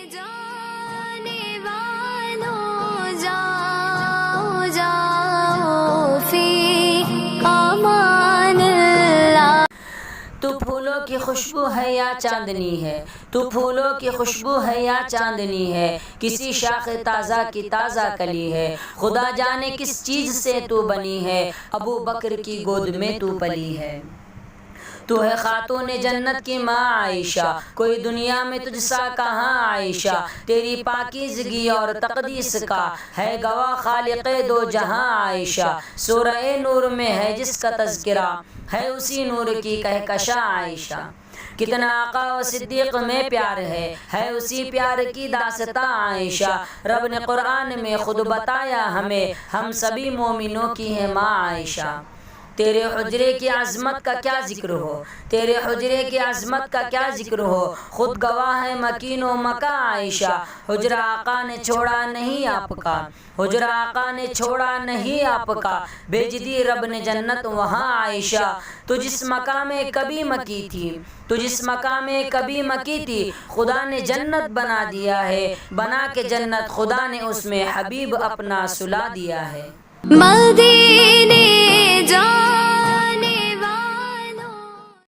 जाने वालों जाओ जाओ फी अमान अल्लाह। तू फूलों की खुशबू है या चांदनी है, तू फूलों की खुशबू है या चांदनी है, किसी शाख ताज़ा की ताज़ा कली है, खुदा जाने किस चीज़ से तू बनी है, अबू बकर की गोद में तू पली है। तू है खातून जन्नत की माँ आयशा, कोई दुनिया में तुझसा कहाँ आयशा, तेरी पाकीज़गी और तक़दीस का है गवाह खालिक़े दो जहाँ आयशा। सूरह नूर में है जिसका तज़किरा, है उसी नूर की कहकशा आयशा। कितना आका व सिद्दीक़ में प्यार है उसी प्यार की दास्तां आयशा। रब ने कुरान में खुद बताया हमें, हम सभी मोमिनों की है माँ आयशा। तेरे हुजरे की अज़मत का क्या ज़िक्र हो, तेरे हुजरे की अज़मत का क्या ज़िक्र हो, खुद गवाह है मकीन व मका आयशा। हुजरा आका ने छोड़ा नहीं आपका, हुजरा आका ने छोड़ा नहीं आपका, भेज दी रब ने जन्नत वहाँ आयशा। तू जिस मकाम में कभी मकी थी, तू जिस मकाम में कभी मकी थी, खुदा ने जन्नत बना दिया है, बना के जन्नत खुदा ने उसमें हबीब अपना सुला दिया है। मदीने